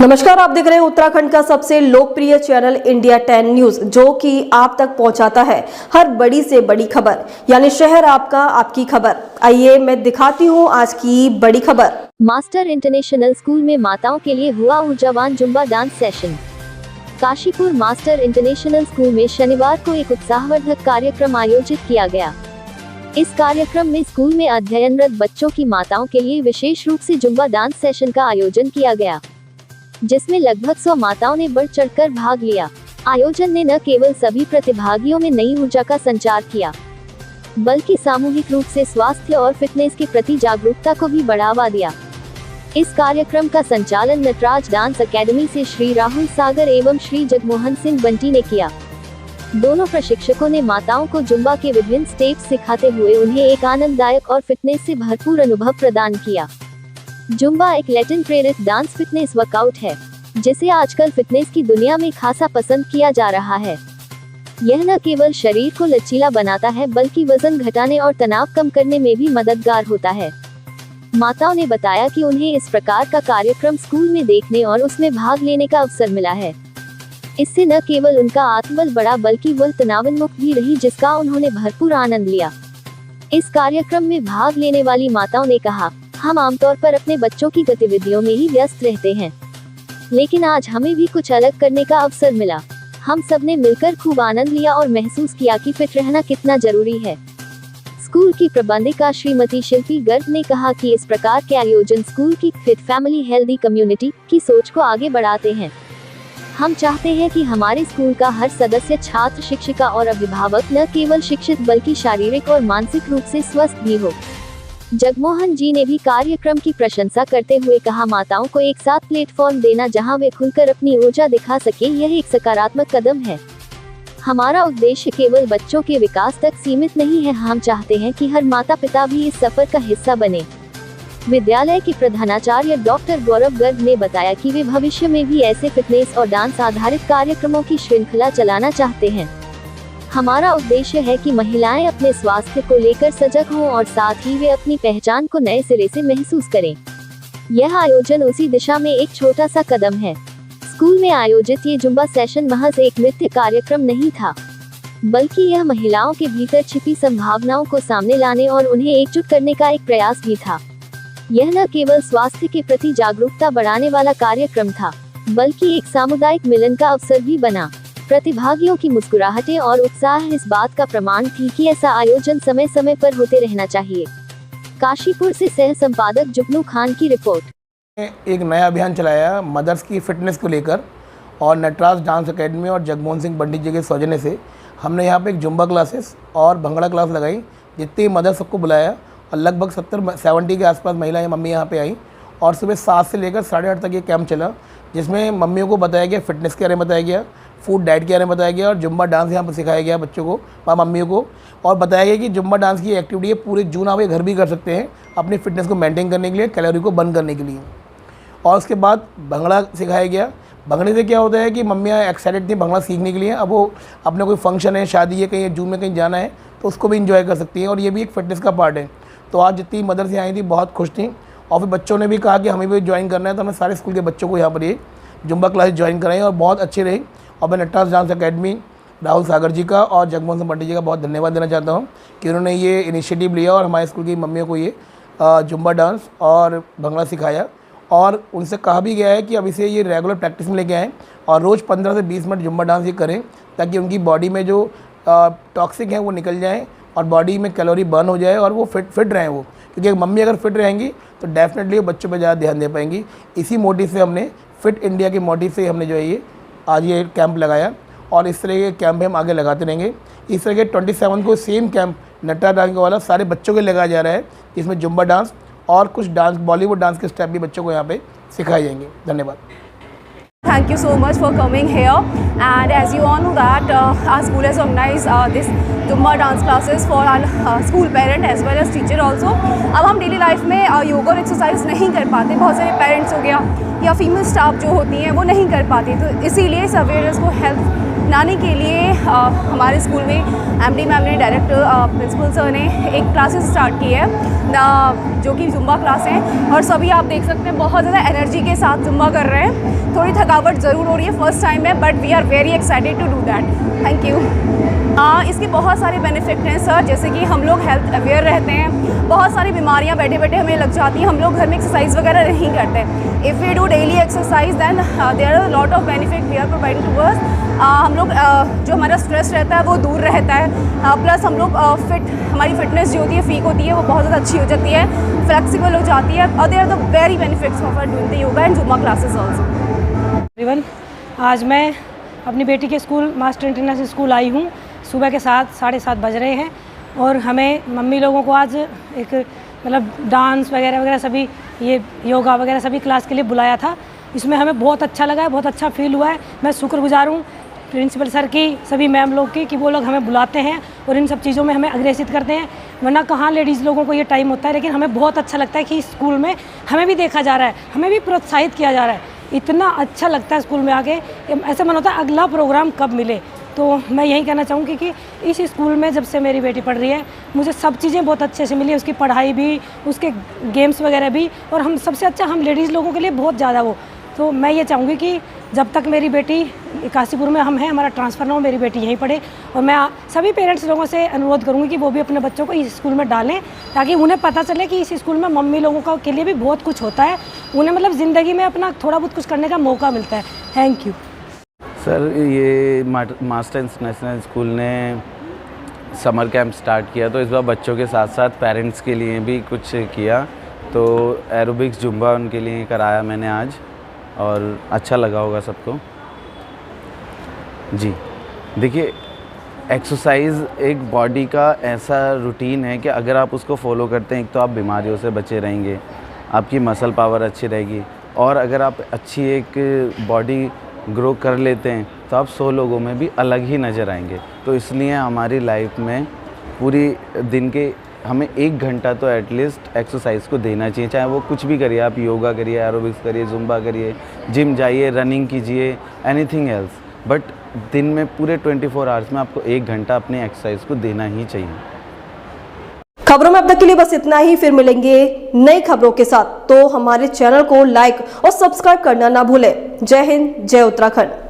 नमस्कार, आप देख रहे हैं उत्तराखंड का सबसे लोकप्रिय चैनल इंडिया 10 न्यूज, जो कि आप तक पहुंचाता है हर बड़ी से बड़ी खबर, यानी शहर आपका, आपकी खबर। आइए मैं दिखाती हूं आज की बड़ी खबर। मास्टर इंटरनेशनल स्कूल में माताओं के लिए हुआ ऊर्जावान Zumba dance session. Kashipur master International school में शनिवार को एक उत्साहवर्धक कार्यक्रम आयोजित किया गया। इस कार्यक्रम में स्कूल में अध्ययनरत बच्चों की माताओं के लिए विशेष रूप से जुम्बा डांस सेशन का आयोजन किया गया, जिसमें लगभग 100 माताओं ने बढ़ चढ़कर भाग लिया। आयोजन ने न केवल सभी प्रतिभागियों में नई ऊर्जा का संचार किया, बल्कि सामूहिक रूप से स्वास्थ्य और फिटनेस के प्रति जागरूकता को भी बढ़ावा दिया। इस कार्यक्रम का संचालन नटराज डांस अकेडमी से श्री राहुल सागर एवं श्री जगमोहन सिंह बंटी ने किया। दोनों प्रशिक्षकों ने माताओं को जुम्बा के विभिन्न स्टेप्स सिखाते हुए उन्हें एक आनंददायक और फिटनेस से भरपूर अनुभव प्रदान किया। जुम्बा एक लैटिन प्रेरित डांस फिटनेस वर्कआउट है, जिसे आजकल फिटनेस की दुनिया में खासा पसंद किया जा रहा है। यह न केवल शरीर को लचीला बनाता है, बल्कि वजन घटाने और तनाव कम करने में भी मददगार होता है। माताओं ने बताया कि उन्हें इस प्रकार का कार्यक्रम स्कूल में देखने और उसमें भाग लेने का अवसर मिला है। इससे न केवल उनका आत्मबल बढ़ा, बल्कि वह तनावन्मुक्त भी रही, जिसका उन्होंने भरपूर आनंद लिया। इस कार्यक्रम में भाग लेने वाली माताओं ने कहा, हम आमतौर पर अपने बच्चों की गतिविधियों में ही व्यस्त रहते हैं, लेकिन आज हमें भी कुछ अलग करने का अवसर मिला। हम सब ने मिलकर खूब आनंद लिया और महसूस किया कि फिट रहना कितना जरूरी है। स्कूल की प्रबंधिका श्रीमती शिल्पी गर्ग ने कहा कि इस प्रकार के आयोजन स्कूल की फिट फैमिली हेल्दी कम्युनिटी की सोच को आगे बढ़ाते हैं। हम चाहते हैं कि हमारे स्कूल का हर सदस्य, छात्र, शिक्षिका और अभिभावक न केवल शिक्षित बल्कि शारीरिक और मानसिक रूप से स्वस्थ भी हो। जगमोहन जी ने भी कार्यक्रम की प्रशंसा करते हुए कहा, माताओं को एक साथ प्लेटफॉर्म देना जहां वे खुलकर अपनी ऊर्जा दिखा सके, यह एक सकारात्मक कदम है। हमारा उद्देश्य केवल बच्चों के विकास तक सीमित नहीं है, हम चाहते हैं कि हर माता पिता भी इस सफर का हिस्सा बने। विद्यालय के प्रधानाचार्य डॉक्टर गौरव गर्ग ने बताया कि वे भविष्य में भी ऐसे फिटनेस और डांस आधारित कार्यक्रमों की श्रृंखला चलाना चाहते हैं। हमारा उद्देश्य है कि महिलाएं अपने स्वास्थ्य को लेकर सजग हों और साथ ही वे अपनी पहचान को नए सिरे से महसूस करें। यह आयोजन उसी दिशा में एक छोटा सा कदम है। स्कूल में आयोजित ये जुम्बा सेशन महज एक नृत्य कार्यक्रम नहीं था, बल्कि यह महिलाओं के भीतर छिपी संभावनाओं को सामने लाने और उन्हें एकजुट करने का एक प्रयास भी था। यह न केवल स्वास्थ्य के प्रति जागरूकता बढ़ाने वाला कार्यक्रम था, बल्कि एक सामुदायिक मिलन का अवसर भी बना। प्रतिभागियों की मुस्कुराहटें और उत्साह इस बात का प्रमाण थी कि ऐसा आयोजन समय समय पर होते रहना चाहिए। काशीपुर से सह संपादक जुगनू खान की रिपोर्ट। एक नया अभियान चलाया मदर्स की फिटनेस को लेकर, और नटराज डांस अकेडमी और जगमोहन सिंह पंडित जी के सौजन्य से हमने यहाँ पे एक जुम्बा क्लासेस और भंगड़ा क्लास लगाई। जितनी मदर्स सबको बुलाया और लगभग 70 के आसपास महिलाएं, मम्मी यहाँ पे आई, और सुबह 7 से लेकर 8:30 तक ये कैंप चला, जिसमें मम्मियों को बताया गया फिटनेस के बारे में बताया गया, फूड डाइट के बारे में बताया गया, और जुम्बा डांस यहाँ पर सिखाया गया बच्चों को, मम्मियों को, और बताया गया कि जुम्बा डांस की एक्टिविटी है पूरे जून आप ये घर भी कर सकते हैं अपनी फिटनेस को मेंटेन करने के लिए, कैलोरी को बर्न करने के लिए। और उसके बाद भंगड़ा सिखाया गया। भंगड़े से क्या होता है कि मम्मियाँ एक्साइटेड थी भंगड़ा सीखने के लिए। अब वो अपने कोई फंक्शन है, शादी है, कहीं जून में कहीं जाना है, तो उसको भी इंजॉय कर सकती हैं, और ये भी एक फिटनेस का पार्ट है। तो आज जितनी मदर्स यहाँ आई थी बहुत खुश थी, और फिर बच्चों ने भी कहा कि हमें भी ज्वाइन करना है, तो हमने सारे स्कूल के बच्चों को यहाँ पर ये जुम्बा क्लास ज्वाइन कराई और बहुत अच्छी रही। और मैं नटराज डांस अकेडमी, राहुल सागर जी का और जगमोहन सिंह पंडित जी का बहुत धन्यवाद देना चाहता हूँ कि उन्होंने ये इनिशिएटिव लिया और हमारे स्कूल की मम्मियों को ये जुम्बा डांस और भंगड़ा सिखाया। और उनसे कहा भी गया है कि अभी से ये रेगुलर प्रैक्टिस में लेके आएँ और रोज़ 15 से 20 मिनट जुम्बा डांस ये करें, ताकि उनकी बॉडी में जो टॉक्सिक हैं वो निकल जाएँ और बॉडी में कैलोरी बर्न हो जाए और वो फिट रहें वो, क्योंकि मम्मी अगर फिट रहेंगी तो डेफिनेटली वो बच्चों पर ज़्यादा ध्यान दे पाएंगी। इसी मोटिव से हमने फिट इंडिया के मोटिव से हमने जो है ये आज ये कैंप लगाया, और इस तरह के कैंप हम आगे लगाते रहेंगे। इस तरह के 27 को सेम कैंप नटराज डांस वाला सारे बच्चों के लगाया जा रहा है, जिसमें जुम्बा डांस और कुछ डांस, बॉलीवुड डांस के स्टेप भी बच्चों को यहाँ पे सिखाए जाएंगे। धन्यवाद। Thank you so much for coming here, and as you all know that our school has organized this Zumba dance classes for our school parent as well as teacher also। अब हम डेली लाइफ में योगा और exercise नहीं कर पाते, बहुत सारे parents हो गया या फीमेल स्टाफ जो होती हैं वो नहीं कर पाती, तो इसीलिए इस अवेयरनेस को हेल्थ अपनाने के लिए हमारे स्कूल में एमडी मैम ने, डायरेक्टर प्रिंसिपल सर ने एक क्लासेस स्टार्ट की है जो कि जुम्बा क्लास है, और सभी आप देख सकते हैं बहुत ज़्यादा एनर्जी के साथ जुम्बा कर रहे हैं। थोड़ी थकावट ज़रूर हो रही है, फर्स्ट टाइम है, but we are very excited to do that. Thank you. इसके बहुत सारे बेनिफिट हैं सर, जैसे कि हम लोग हेल्थ अवेयर रहते हैं, बहुत सारी बीमारियां बैठे बैठे हमें लग जाती हैं, हम लोग घर में एक्सरसाइज वगैरह नहीं करते। If we do daily exercise then there are lot of benefit we are providing to us. हम लोग जो हमारा स्ट्रेस रहता है वो दूर रहता है, प्लस हम लोग हमारी फिटनेस जो होती है, फीक होती है, वो बहुत ज़्यादा अच्छी हो जाती है, फ्लेक्सिबल हो जाती है, और there are the very benefits of doing the yoga and zumba classes also. आज मैं अपनी बेटी के स्कूल मास्टर इंटरनेशनल स्कूल आई हूँ। सुबह के 7-7:30 बज रहे हैं और हमें मम्मी लोगों को आज एक मतलब डांस वगैरह सभी ये योगा वगैरह सभी क्लास के लिए बुलाया था। इसमें हमें बहुत अच्छा लगा है, बहुत अच्छा फील हुआ है। मैं शुक्रगुजार हूँ प्रिंसिपल सर की, सभी मैम लोग की, कि वो लोग हमें बुलाते हैं और इन सब चीज़ों में हमें अग्रेसित करते हैं, वरना कहाँ लेडीज़ लोगों को ये टाइम होता है। लेकिन हमें बहुत अच्छा लगता है कि स्कूल में हमें भी देखा जा रहा है, हमें भी प्रोत्साहित किया जा रहा है। इतना अच्छा लगता है स्कूल में आके, ऐसा मन होता है अगला प्रोग्राम कब मिले। तो मैं यही कहना चाहूँगी कि इस स्कूल में जब से मेरी बेटी पढ़ रही है, मुझे सब चीज़ें बहुत अच्छे से मिली, उसकी पढ़ाई भी, उसके गेम्स वगैरह भी, और हम सबसे अच्छा हम लेडीज़ लोगों के लिए बहुत ज़्यादा वो। तो मैं ये चाहूँगी कि जब तक मेरी बेटी काशीपुर में हम हैं, हमारा ट्रांसफ़र ना हो, मेरी बेटी यहीं पढ़े। और मैं सभी पेरेंट्स लोगों से अनुरोध करूँगी कि वो भी अपने बच्चों को इस स्कूल में डालें, ताकि उन्हें पता चले कि इस स्कूल में मम्मी लोगों का के लिए भी बहुत कुछ होता है, उन्हें मतलब ज़िंदगी में अपना थोड़ा बहुत कुछ करने का मौका मिलता है। Thank you sir. ये मास्टर इंटरनेशनल स्कूल ने समर कैंप स्टार्ट किया, तो इस बार बच्चों के साथ साथ पेरेंट्स के लिए भी कुछ किया, तो एरोबिक्स जुम्बा उनके लिए कराया मैंने आज, और अच्छा लगा होगा सबको। जी देखिए, एक्सरसाइज एक बॉडी का ऐसा रूटीन है कि अगर आप उसको फॉलो करते हैं, एक तो आप बीमारियों से बचे रहेंगे, आपकी मसल पावर अच्छी रहेगी, और अगर आप अच्छी एक बॉडी ग्रो कर लेते हैं तो आप 100 लोगों में भी अलग ही नज़र आएंगे। तो इसलिए हमारी लाइफ में पूरी दिन के हमें 1 घंटा तो एटलीस्ट एक्सरसाइज को देना चाहिए, चाहे वो कुछ भी करिए, आप योगा करिए, एरोबिक्स करिए, जुम्बा करिए, जिम जाइए, रनिंग कीजिए, एनीथिंग एल्स, बट दिन में पूरे 24 आवर्स में आपको 1 घंटा अपनी एक्सरसाइज को देना ही चाहिए। खबरों में अब तक के लिए बस इतना ही, फिर मिलेंगे नई खबरों के साथ। तो हमारे चैनल को लाइक और सब्सक्राइब करना ना भूलें। जय हिंद, जय उत्तराखंड।